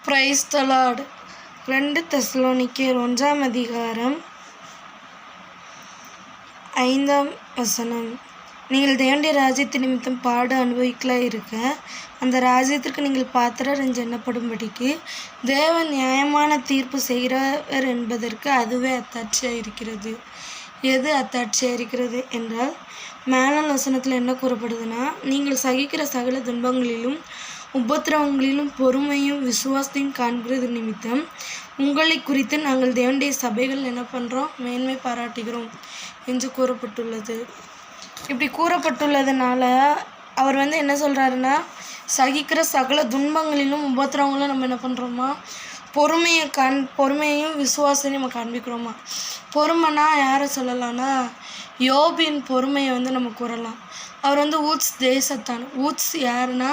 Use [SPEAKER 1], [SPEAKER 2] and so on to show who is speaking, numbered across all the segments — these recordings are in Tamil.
[SPEAKER 1] Praise the Lord. 2 தெசலோனிக்கேயர் 1 அதிகாரம் 5 நீங்கள் தேவனுடைய ராஜ்யத்தின் நிமித்தம் பாடு அனுபவிக்கலா இருக்க, அந்த ராஜ்யத்திற்கு நீங்கள் பாத்திரர் என்று எண்ணப்படும்படிக்கு தேவன் நியாயமான தீர்ப்பு செய்கிறவர் என்பதற்கு அதுவே அத்தாட்சியாக இருக்கிறது. எது அத்தாட்சியாக இருக்கிறது என்றால், மேலான வசனத்தில் என்ன கூறப்படுதுன்னா, நீங்கள் சகிக்கிற சகல துன்பங்களிலும் உபத்திரவங்களிலும் பொறுமையும் விசுவாசத்தையும் காண்கிறது நிமித்தம் உங்களை குறித்து நாங்கள் தேவனுடைய சபைகள் என்ன பண்ணுறோம், மேன்மை பாராட்டுகிறோம் என்று கூறப்பட்டுள்ளது. இப்படி கூறப்பட்டுள்ளதுனால அவர் என்ன சொல்கிறாருன்னா, சகிக்கிற சகல துன்பங்களிலும் உபத்திரவங்களும் நம்ம என்ன பண்ணுறோமா, பொறுமையையும் விசுவாசத்தையும் நம்ம காண்பிக்கிறோமா. பொறுமைனா யாரை சொல்லலாம்னா, யோபின் பொறுமையை நம்ம கூறலாம். அவர் ஊத்ஸ் தேசத்தான். ஊத்ஸ் யாருன்னா,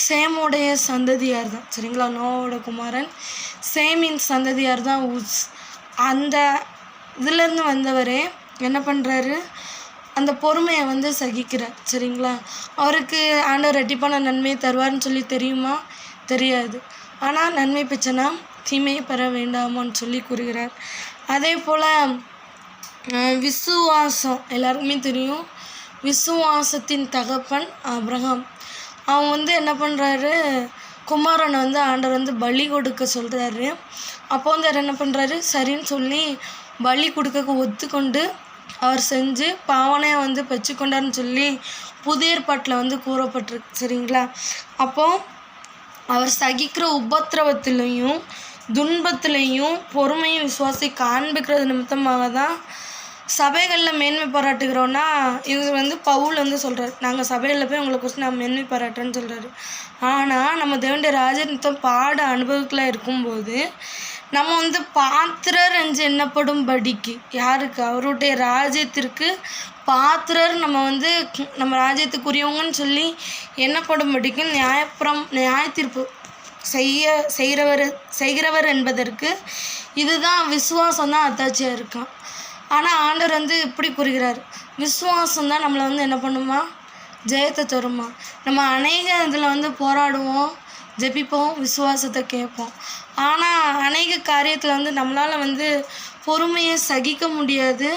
[SPEAKER 1] சேமுடைய சந்ததியார் தான். சரிங்களா, நோவோட குமாரன் சேமின் சந்ததியார் தான் ஊத்ஸ். அந்த இதுலேருந்து வந்தவரே என்ன பண்ணுறாரு, அந்த பொறுமையை சகிக்கிறார். சரிங்களா, அவருக்கு ஆண்டவர் ரெட்டிப்பான நன்மையை தருவார்னு சொல்லி தெரியுமா? தெரியாது. ஆனால் நன்மை பெற்றனா தீமையை பெற வேண்டாமான்னு சொல்லி கூறுகிறார். அதே போல் விசுவாசம் எல்லாருக்குமே தெரியும். விசுவாசத்தின் தகப்பன் ஆபிரகாம். அவன் என்ன பண்ணுறாரு, குமாரனை ஆண்டவர் பலி கொடுக்க சொல்கிறாரு. அப்போ அவர் என்ன பண்ணுறாரு, சரின்னு சொல்லி பலி கொடுக்க ஒத்துக்கொண்டு அவர் செஞ்சு பாவனையை பெற்றுக்கொண்டார்னு சொல்லி புதிய ஏற்பாட்டில் கூறப்பட்டிருக்கு. சரிங்களா, அப்போது அவர் சகிக்கிற உபத்திரவத்திலையும் துன்பத்திலையும் பொறுமையும் விசுவாசத்தை காண்பிக்கிறது நிமித்தமாக தான் சபைகளில் மேன்மை பாராட்டுகிறோன்னா, இவர் பவுல் சொல்கிறார், நாங்கள் சபைகளில் போய் உங்களை குறித்து நான் மேன்மை பாராட்டுறேன்னு சொல்கிறாரு. ஆனால் நம்ம தேவனுடைய ராஜ்யத்தம் பாட அனுபவத்தில் இருக்கும்போது நம்ம பாத்திரர் என்று எண்ணப்படும் படிக்கு, யாருக்கு, அவருடைய ராஜ்யத்திற்கு பாத்திரர், நம்ம ராஜ்யத்துக்குரியவங்கன்னு சொல்லி எண்ணப்படும் படிக்கு நியாய தீர்ப்பு செய்கிறவர் என்பதற்கு இதுதான் விசுவாசம் தான் அத்தாட்சியாக இருக்கான். ஆனால் ஆண்டவர் இப்படி கூறுகிறார், விசுவாசம் தான் நம்மளை என்ன பண்ணுமா, ஜெயத்தை தருமா. நம்ம அநேக இதில் போராடுவோம், ஜெபிப்போம், விசுவாசத்தை கேட்போம். ஆனால் அநேக காரியத்தில் நம்மளால் பொறுமையை சகிக்க முடியாது.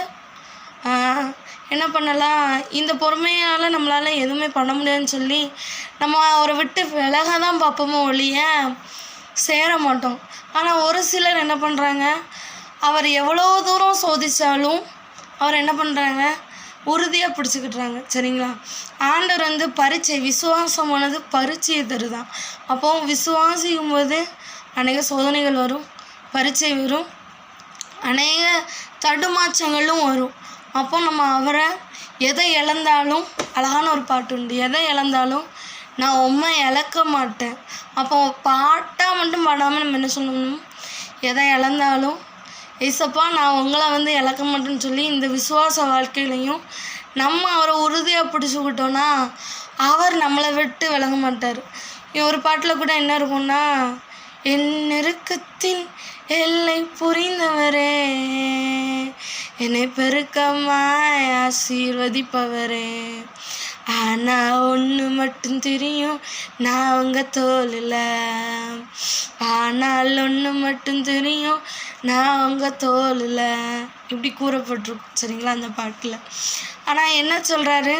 [SPEAKER 1] என்ன பண்ணலாம், இந்த பொறுமையால் நம்மளால் எதுவுமே பண்ண முடியாதுன்னு சொல்லி நம்ம அவரை விட்டு விலக தான் பார்ப்போமோ ஒழிய சேர மாட்டோம். ஆனால் ஒரு சிலர் என்ன பண்ணுறாங்க, அவர் எவ்வளோ தூரம் சோதித்தாலும் அவர் என்ன பண்ணுறாங்க, உறுதியாக பிடிச்சிக்கிட்டுறாங்க. சரிங்களா, ஆண்டவர் பரீட்சை, விசுவாசமானது பரீட்சையை தருதான். அப்போது விசுவாசிக்கும் போது அநேக சோதனைகள் வரும், பரீட்சை வரும், அநேக தடுமாற்றங்களும் வரும். அப்போ நம்ம அவரை எதை இழந்தாலும், அழகான ஒரு பாட்டு உண்டு, எதை இழந்தாலும் நான் உண்மை இழக்க மாட்டேன். அப்போ பாட்டாக மட்டும் பாடாமல் நம்ம என்ன சொல்லணும், எதை இழந்தாலும் ஏசப்பா நான் உங்களை இழக்க மாட்டேன்னு சொல்லி இந்த விசுவாச வாழ்க்கையிலையும் நம்ம அவரை உறுதியாக பிடிச்சிக்கிட்டோன்னா அவர் நம்மளை விட்டு விலக மாட்டார். ஒரு பாட்டில் கூட என்ன இருக்கும்னா, என் நெருக்கத்தின் எல்லை புரிந்தவரே, என்னை பெருக்கமாய் ஆசீர்வதிப்பவரே, ஆனால் ஒன்று மட்டும் தெரியும், நான் உங்கள் தோளில், ஆனால் ஒன்று மட்டும் தெரியும், நான் உங்கள் தோளில், இப்படி கூறப்பட்டிருக்கும். சரிங்களா, அந்த பாட்டில். ஆனால் என்ன சொல்கிறாரு,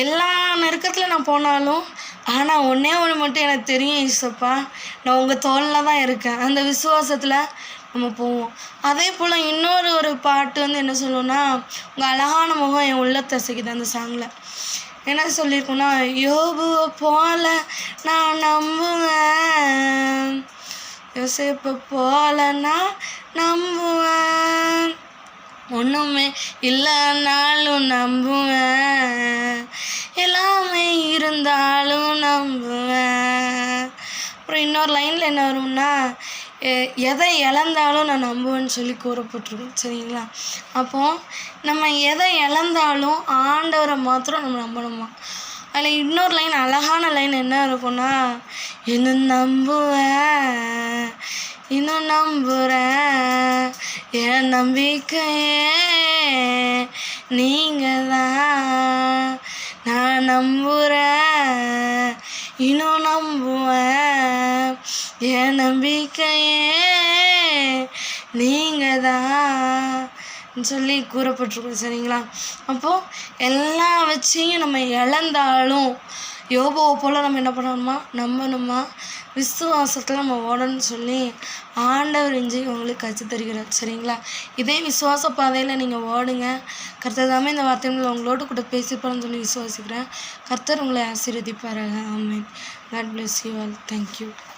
[SPEAKER 1] எல்லா நெருக்கத்தில் நான் போனாலும் ஆனால் ஒன்றே ஒன்று மட்டும் எனக்கு தெரியும் ஈசப்பா, நான் உங்கள் தோளில் தான் இருக்கேன். அந்த விசுவாசத்தில் நம்ம போவோம். அதே போல் ஒரு பாட்டு என்ன சொல்லுவோன்னா, உங்கள் அழகான முகம் என் உள்ளத்தை அசைக்குது. அந்த சாங்கில் என்ன சொல்லியிருக்கோன்னா, யோபுவை போல நான் நம்புவேன், யோசேப்பை போல நான் நம்புவேன், ஒன்றுமே இல்லைனாலும் நம்புவேன், எல்லாமே இருந்தாலும் நம்புவேன். அப்புறம் இன்னொரு லைனில் என்ன வரும்னா, எதை இழந்தாலும் நான் நம்புவேன்னு சொல்லி கூறப்பட்டிருக்கோம். சரிங்களா, அப்போது நம்ம எதை இழந்தாலும் ஆண்டவரை மாத்திரம் நம்ம நம்பணுமா. அதில் இன்னொரு லைன், அழகான லைன் என்ன இருக்குன்னா, இன்னும் நம்புவேன், இன்னும் நம்புகிறேன், என் நம்பிக்கையே நீங்கள் தான், நான் நம்புகிறேன், இன்னும் நம்புவேன், என் நம்பிக்கையே நீங்கள் தான் சொல்லி கூறப்பட்டிருக்கும். சரிங்களா? அப்போது எல்லா வச்சையும் நம்ம இழந்தாலும் யோபுவை போல் நம்ம என்ன பண்ணணுமா, நம்பணுமா, விசுவாசத்தில் நம்ம ஓடணும்னு சொல்லி ஆண்டவர் இஞ்சி உங்களுக்கு கற்று தருகிறார். சரிங்களா? இதே விசுவாச பாதையில் நீங்கள் ஓடுங்க. கர்த்தர் தாமே இந்த வார்த்தைகள் உங்களோடு கூட பேசிப்பாருன்னு சொல்லி விசுவாசிக்கிறேன். கர்த்தர் உங்களை ஆசீர்வதிப்பாராக. ஆமென். God bless you all. Thank you.